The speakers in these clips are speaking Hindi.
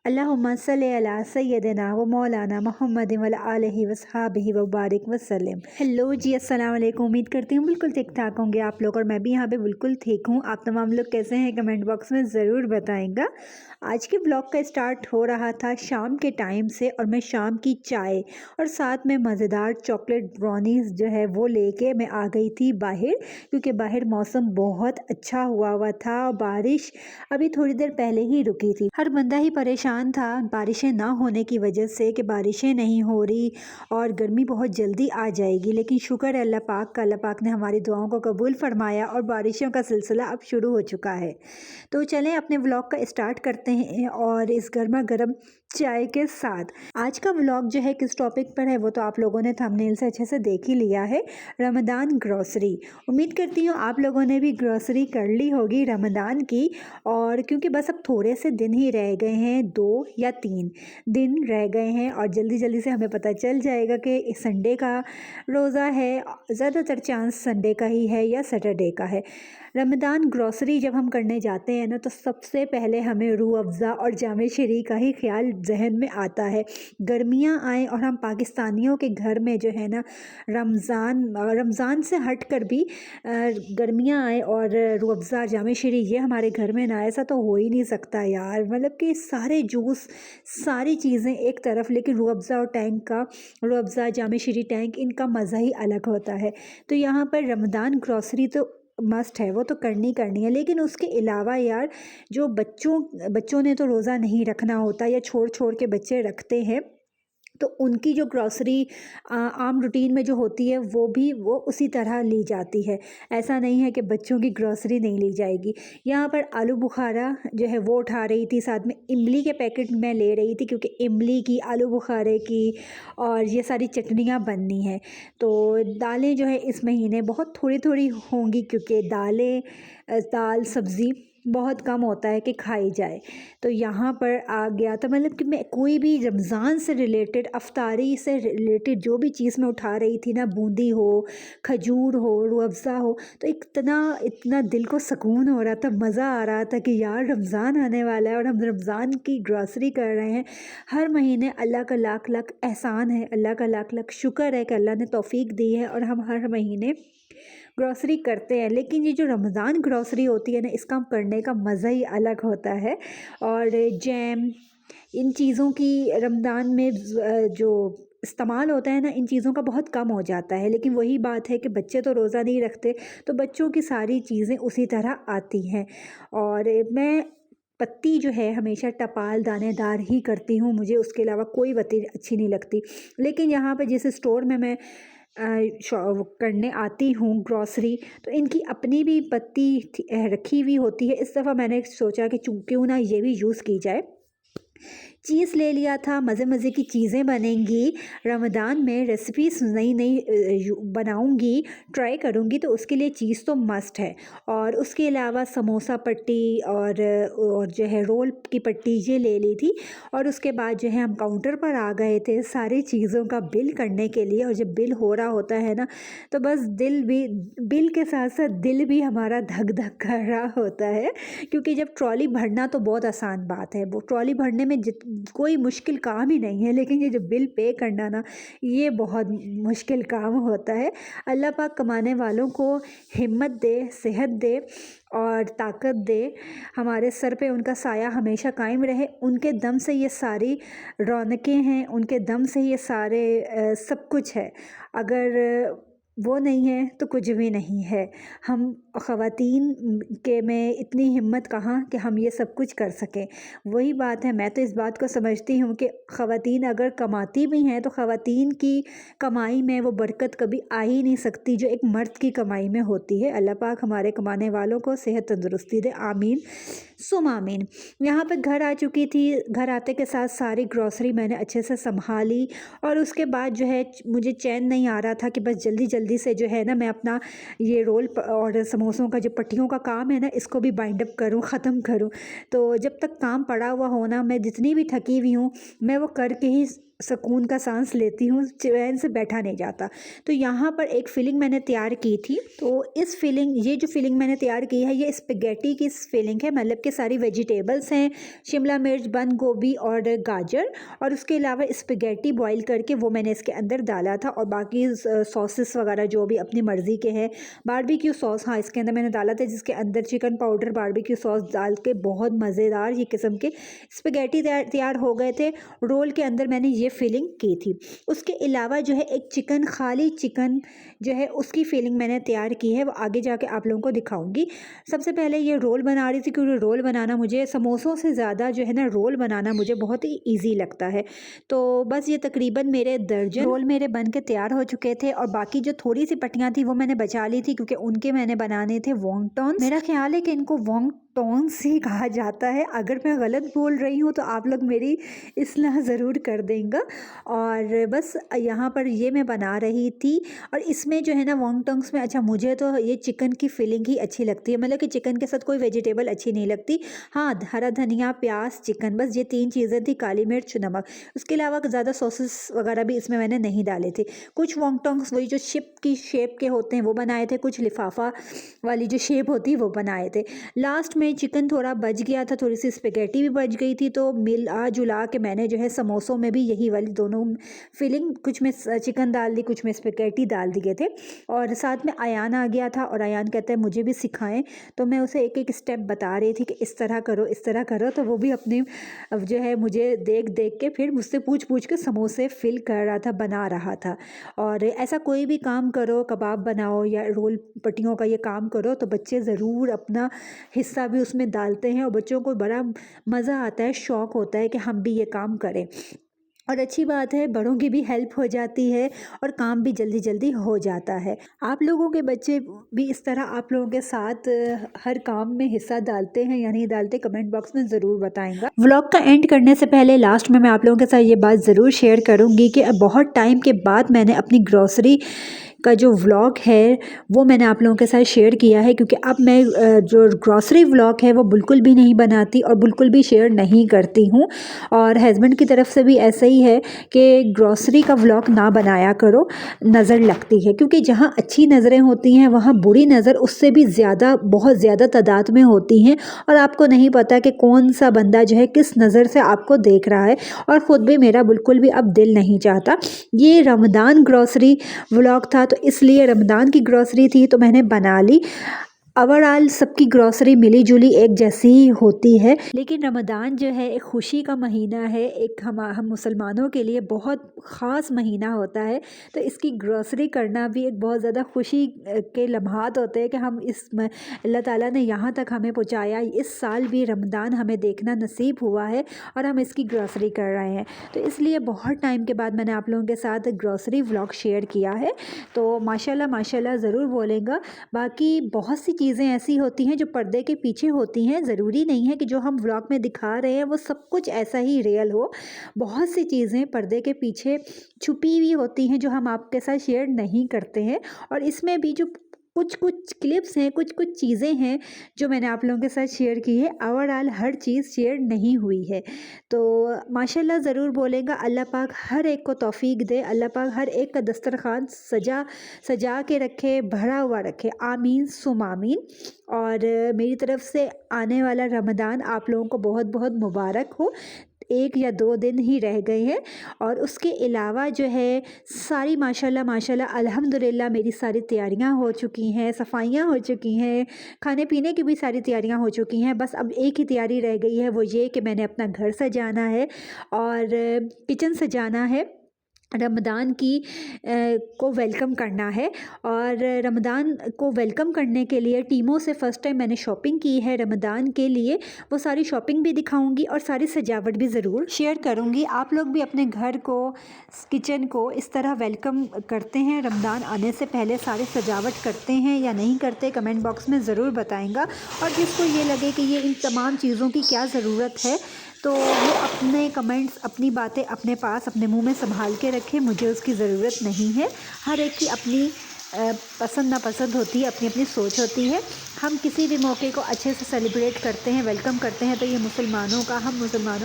अल्लाहुम्मा सल्लि अला सय्यदिना व मौलाना मुहम्मदिन व अला आलिहि व सहाबिहि व बारिक वसल्लम। हेलो जी, अस्सलाम वालेकुम। उम्मीद करती हूँ बिल्कुल ठीक ठाक होंगे आप लोग, और मैं भी यहाँ पे बिल्कुल ठीक हूँ। आप तमाम लोग कैसे हैं कमेंट बॉक्स में ज़रूर बताएंगा। आज के ब्लॉग का स्टार्ट हो रहा था शाम के टाइम से, और मैं शाम की चाय और साथ में मज़ेदार चॉकलेट ब्राउनीज़ जो है वो लेके मैं आ गई थी बाहर, क्योंकि बाहर मौसम बहुत अच्छा हुआ था और बारिश अभी थोड़ी देर पहले ही रुकी थी। हर बंदा ही परेशान था बारिशें ना होने की वजह से कि बारिशें नहीं हो रही और गर्मी बहुत जल्दी आ जाएगी, लेकिन शुक्र है अल्लाह पाक का, अल्लाह पाक ने हमारी दुआओं को कबूल फरमाया और बारिशों का सिलसिला अब शुरू हो चुका है। तो चलें अपने व्लॉग का स्टार्ट करते हैं, और इस गर्मा गर्म चाय के साथ। आज का व्लॉग जो है किस टॉपिक पर है वो तो आप लोगों ने थंबनेल से अच्छे से देख ही लिया है, रमज़ान ग्रॉसरी। उम्मीद करती हूँ आप लोगों ने भी ग्रॉसरी कर ली होगी रमज़ान की, और क्योंकि बस अब थोड़े से दिन ही रह गए हैं, 2 या 3 दिन रह गए हैं, और जल्दी जल्दी से हमें पता चल जाएगा कि संडे का रोज़ा है। ज़्यादातर चांस संडे का ही है या सैटरडे का है। रमज़ान ग्रॉसरी जब हम करने जाते हैं ना, तो सबसे पहले हमें रूह अफ़ज़ा और जामे शरी का ही ख्याल जहन में आता है। गर्मियाँ आएँ और हम पाकिस्तानियों के घर में जो है ना, रमज़ान से हट कर भी गर्मियाँ आए और रूह अफ़ज़ा जामे शरी ये हमारे घर में ना, ऐसा तो हो ही नहीं सकता यार। मतलब कि सारे जूस सारी चीज़ें एक तरफ, लेकिन रूह अफ़ज़ा और रूह अफ़ज़ा जामे शरी टैंक, इनका मज़ा ही अलग होता है। तो यहाँ पर रमज़ान ग्रॉसरी तो मस्ट है, वो तो करनी है। लेकिन उसके अलावा यार, जो बच्चों ने तो रोज़ा नहीं रखना होता, या छोड़ छोड़ के बच्चे रखते हैं, तो उनकी जो ग्रॉसरी आम रूटीन में जो होती है वो उसी तरह ली जाती है। ऐसा नहीं है कि बच्चों की ग्रॉसरी नहीं ली जाएगी। यहाँ पर आलू बुखारा जो है वो उठा रही थी, साथ में इमली के पैकेट मैं ले रही थी, क्योंकि इमली की, आलू बुखारे की और ये सारी चटनियाँ बननी हैं। तो दालें जो है इस महीने बहुत थोड़ी थोड़ी होंगी, क्योंकि दाल सब्ज़ी बहुत कम होता है कि खाई जाए। तो यहाँ पर आ गया था, मतलब कि मैं कोई भी रमज़ान से रिलेटेड, अफ्तारी से रिलेटेड जो भी चीज़ मैं उठा रही थी ना, बूंदी हो, खजूर हो, रूह अफ़ज़ा हो, तो इतना इतना दिल को सुकून हो रहा था, मज़ा आ रहा था कि यार रमज़ान आने वाला है और हम रमज़ान की ग्रॉसरी कर रहे हैं। हर महीने अल्लाह का लाख लाख एहसान है, अल्लाह का लाख लाख शुक्र है कि अल्लाह ने तौफ़ीक दी है और हम हर महीने ग्रॉसरी करते हैं। लेकिन ये जो रमज़ान ग्रॉसरी होती है ना, इसका करने का मज़ा ही अलग होता है। और जैम, इन चीज़ों की रमज़ान में जो इस्तेमाल होता है ना, इन चीज़ों का बहुत कम हो जाता है। लेकिन वही बात है कि बच्चे तो रोज़ा नहीं रखते, तो बच्चों की सारी चीज़ें उसी तरह आती हैं। और मैं पत्ती जो है हमेशा टपाल दानेदार ही करती हूँ, मुझे उसके अलावा कोई पत्ती अच्छी नहीं लगती। लेकिन यहाँ पे जिस स्टोर में मैं करने आती हूँ ग्रॉसरी, तो इनकी अपनी भी पत्ती रखी हुई होती है। इस दफ़ा मैंने सोचा कि क्यों ना ये भी यूज़ की जाए। चीज़ ले लिया था, मज़े मज़े की चीज़ें बनेंगी रमज़ान में, रेसिपीज़ नई नई बनाऊंगी, ट्राई करूंगी, तो उसके लिए चीज़ तो मस्ट है। और उसके अलावा समोसा पट्टी और जो है रोल की पट्टी ये ले ली थी। और उसके बाद जो है हम काउंटर पर आ गए थे सारी चीज़ों का बिल करने के लिए। और जब बिल हो रहा होता है ना, तो बस बिल के साथ साथ दिल भी हमारा धक धक कर रहा होता है, क्योंकि जब ट्रॉली भरना तो बहुत आसान बात है, वो ट्रॉली भरने में कोई मुश्किल काम ही नहीं है, लेकिन ये जो बिल पे करना ना, ये बहुत मुश्किल काम होता है। अल्लाह पाक कमाने वालों को हिम्मत दे, सेहत दे और ताकत दे, हमारे सर पे उनका साया हमेशा कायम रहे। उनके दम से ये सारी रौनकें हैं, उनके दम से ये सारे सब कुछ है। अगर वो नहीं है तो कुछ भी नहीं है। हम ख़वातीन के में इतनी हिम्मत कहाँ कि हम ये सब कुछ कर सकें। वही बात है, मैं तो इस बात को समझती हूँ कि ख़वातीन अगर कमाती भी हैं, तो ख़वातीन की कमाई में वो बरकत कभी आ ही नहीं सकती जो एक मर्द की कमाई में होती है। अल्लाह पाक हमारे कमाने वालों को सेहत तंदुरुस्ती दे, आमीन सुम आमीन। यहाँ पर घर आ चुकी थी, घर आते के साथ सारी ग्रॉसरी मैंने अच्छे से संभाली, और उसके बाद जो है मुझे चैन नहीं आ रहा था कि बस जल्दी जल्दी से जो है ना, मैं अपना ये रोल और समोसों का जो पट्टियों का काम है ना, इसको भी बाइंड अप करूँ, ख़त्म करूँ। तो जब तक काम पड़ा हुआ हो ना, मैं जितनी भी थकी हुई हूँ, मैं वो करके ही सुकून का सांस लेती हूँ, चैन से बैठा नहीं जाता। तो यहाँ पर एक फिलिंग मैंने तैयार की थी, तो ये जो फिलिंग मैंने तैयार की है ये स्पेगेटी की फिलिंग है, मतलब कि सारी वेजिटेबल्स हैं, शिमला मिर्च, बंद गोभी और गाजर, और उसके अलावा स्पेगेटी बॉईल करके वो मैंने इसके अंदर डाला था, और बाकी सॉसेस वगैरह जो भी अपनी मर्ज़ी के हैं। बारबेक्यू सॉस, हाँ, इसके अंदर मैंने डाला था, जिसके अंदर चिकन पाउडर, बारबेक्यू सॉस डाल के बहुत मज़ेदार ये किस्म के स्पेगेटी तैयार हो गए थे। रोल के अंदर मैंने ये फिलिंग की थी। उसके अलावा जो है एक खाली चिकन जो है उसकी फिलिंग मैंने तैयार की है, वो आगे जाके आप लोगों को दिखाऊंगी। सबसे पहले ये रोल बना रही थी, क्योंकि रोल बनाना मुझे समोसों से ज़्यादा जो है ना, रोल बनाना मुझे बहुत ही ईजी लगता है। तो बस ये तकरीबन मेरे दर्जन रोल मेरे बन के तैयार हो चुके थे, और बाकी जो थोड़ी सी पट्टियाँ थी वो मैंने बचा ली थी, क्योंकि उनके मैंने बनाने थे वॉन्गटॉन्स। मेरा ख्याल है कि इनको वॉन्गटॉन्स ही कहा जाता है। अगर मैं गलत बोल रही हूँ तो आप लोग मेरी इस्लाह ज़रूर कर देंगे। और बस यहाँ पर ये मैं बना रही थी, और इसमें जो है ना वॉन्गटॉन्स में, अच्छा, मुझे तो ये चिकन की फिलिंग ही अच्छी लगती है, मतलब कि चिकन के साथ कोई वेजिटेबल अच्छी नहीं लगती। हाँ, हरा धनिया, प्याज, चिकन, बस ये 3 चीज़ें थी, काली मिर्च, नमक। उसके अलावा ज़्यादा सॉसेस वगैरह भी इसमें मैंने नहीं डाले थे। कुछ वॉन्गटॉन्स वही जो शिप की शेप के होते हैं वो बनाए थे, कुछ लिफाफा वाली जो शेप होती है वो बनाए थे। लास्ट में चिकन थोड़ा बच गया था, थोड़ी सी स्पेगेटी भी बच गई थी, तो मिला जुला के मैंने जो है समोसों में भी यही वाली दोनों फिलिंग, कुछ में चिकन डाल दी, कुछ में स्पेगेटी डाल दिए थे। और साथ में अयान आ गया था, और अयान कहता है मुझे भी सिखाएं, तो मैं उसे एक एक स्टेप बता रही थी कि इस तरह करो, इस तरह करो। तो वो भी अपने जो है मुझे देख देख के फिर मुझसे पूछ पूछ के समोसे फिल कर रहा था, बना रहा था। और ऐसा कोई भी काम करो, कबाब बनाओ या रोल पट्टियों का ये काम करो, तो बच्चे ज़रूर अपना हिस्सा भी उसमें डालते हैं, और बच्चों को बड़ा मज़ा आता है, शौक़ होता है कि हम भी ये काम करें। और अच्छी बात है, बड़ों की भी हेल्प हो जाती है, और काम भी जल्दी जल्दी हो जाता है। आप लोगों के बच्चे भी इस तरह आप लोगों के साथ हर काम में हिस्सा डालते हैं या नहीं डालते, कमेंट बॉक्स में ज़रूर बताएंगा। व्लॉग का एंड करने से पहले लास्ट में मैं आप लोगों के साथ ये बात ज़रूर शेयर करूँगी कि बहुत टाइम के बाद मैंने अपनी ग्रॉसरी का जो व्लॉग है वो मैंने आप लोगों के साथ शेयर किया है, क्योंकि अब मैं जो ग्रॉसरी व्लॉग है वो बिल्कुल भी नहीं बनाती और बिल्कुल भी शेयर नहीं करती हूँ। और हस्बैंड की तरफ से भी ऐसा ही है कि ग्रॉसरी का व्लॉग ना बनाया करो, नज़र लगती है, क्योंकि जहाँ अच्छी नज़रें होती हैं वहाँ बुरी नज़र उससे भी ज़्यादा, बहुत ज़्यादा तादाद में होती हैं, और आपको नहीं पता कि कौन सा बंदा जो है किस नज़र से आपको देख रहा है। और ख़ुद भी मेरा बिल्कुल भी अब दिल नहीं चाहता। ये रमज़ान ग्रॉसरी व्लॉग था, तो इसलिए रमज़ान की ग्रॉसरी थी तो मैंने बना ली। ओवरऑल सबकी ग्रॉसरी मिली जुली एक जैसी ही होती है, लेकिन रमज़ान जो है एक खुशी का महीना है, एक हम मुसलमानों के लिए बहुत ख़ास महीना होता है। तो इसकी ग्रॉसरी करना भी एक बहुत ज़्यादा खुशी के लम्हात होते हैं कि हम अल्लाह ताला ने यहाँ तक हमें पहुँचाया। इस साल भी रमज़ान हमें देखना नसीब हुआ है और हम इसकी ग्रॉसरी कर रहे हैं, तो इसलिए बहुत टाइम के बाद मैंने आप लोगों के साथ ग्रॉसरी व्लॉग शेयर किया है। तो माशाल्लाह माशाल्लाह ज़रूर बोलेगा। बाकी बहुत सी चीज़ें ऐसी होती हैं जो पर्दे के पीछे होती हैं, ज़रूरी नहीं है कि जो हम व्लॉग में दिखा रहे हैं वो सब कुछ ऐसा ही रियल हो। बहुत सी चीज़ें पर्दे के पीछे छुपी हुई होती हैं जो हम आपके साथ शेयर नहीं करते हैं, और इसमें भी जो कुछ कुछ क्लिप्स हैं, कुछ कुछ चीज़ें हैं जो मैंने आप लोगों के साथ शेयर की है। ओवरऑल हर चीज़ शेयर नहीं हुई है। तो माशाल्लाह ज़रूर बोलेगा। अल्लाह पाक हर एक को तौफीक दे, अल्लाह पाक हर एक का दस्तरखान सजा के रखे, भरा हुआ रखे। आमीन सुम आमीन। और मेरी तरफ से आने वाला रमज़ान आप लोगों को बहुत बहुत मुबारक हो। 1 या 2 दिन ही रह गए हैं, और उसके अलावा जो है सारी माशाल्लाह माशाल्लाह अल्हम्दुलिल्लाह मेरी सारी तैयारियां हो चुकी हैं, सफाइयां हो चुकी हैं, खाने पीने की भी सारी तैयारियां हो चुकी हैं। बस अब एक ही तैयारी रह गई है, वो ये कि मैंने अपना घर सजाना है और किचन सजाना है, रमज़ान को वेलकम करना है। और रमज़ान को वेलकम करने के लिए टीमों से फ़र्स्ट टाइम मैंने शॉपिंग की है रमज़ान के लिए। वो सारी शॉपिंग भी दिखाऊंगी और सारी सजावट भी ज़रूर शेयर करूंगी। आप लोग भी अपने घर को, किचन को इस तरह वेलकम करते हैं, रमज़ान आने से पहले सारी सजावट करते हैं या नहीं करते, कमेंट बॉक्स में ज़रूर बताएंगा। और जिसको ये लगे कि ये इन तमाम चीज़ों की क्या ज़रूरत है, तो वो अपने कमेंट्स, अपनी बातें अपने पास, अपने मुंह में संभाल के रखें। मुझे उसकी ज़रूरत नहीं है। हर एक की अपनी पसंद नापसंद होती है, अपनी अपनी सोच होती है। हम किसी भी मौके को अच्छे से सेलिब्रेट करते हैं, वेलकम करते हैं, तो ये हम मुसलमानों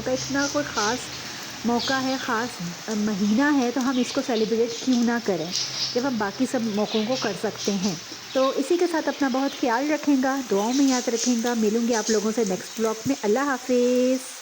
का इतना कोई ख़ास मौका है, ख़ास महीना है, तो हम इसको सेलिब्रेट क्यों ना करें जब हम बाकी सब मौक़ों को कर सकते हैं। तो इसी के साथ अपना बहुत ख़्याल रखेंगा, दुआओं में याद रखेंगा। मिलूँगी आप लोगों से नेक्स्ट व्लॉग में। अल्लाह हाफ़िज़।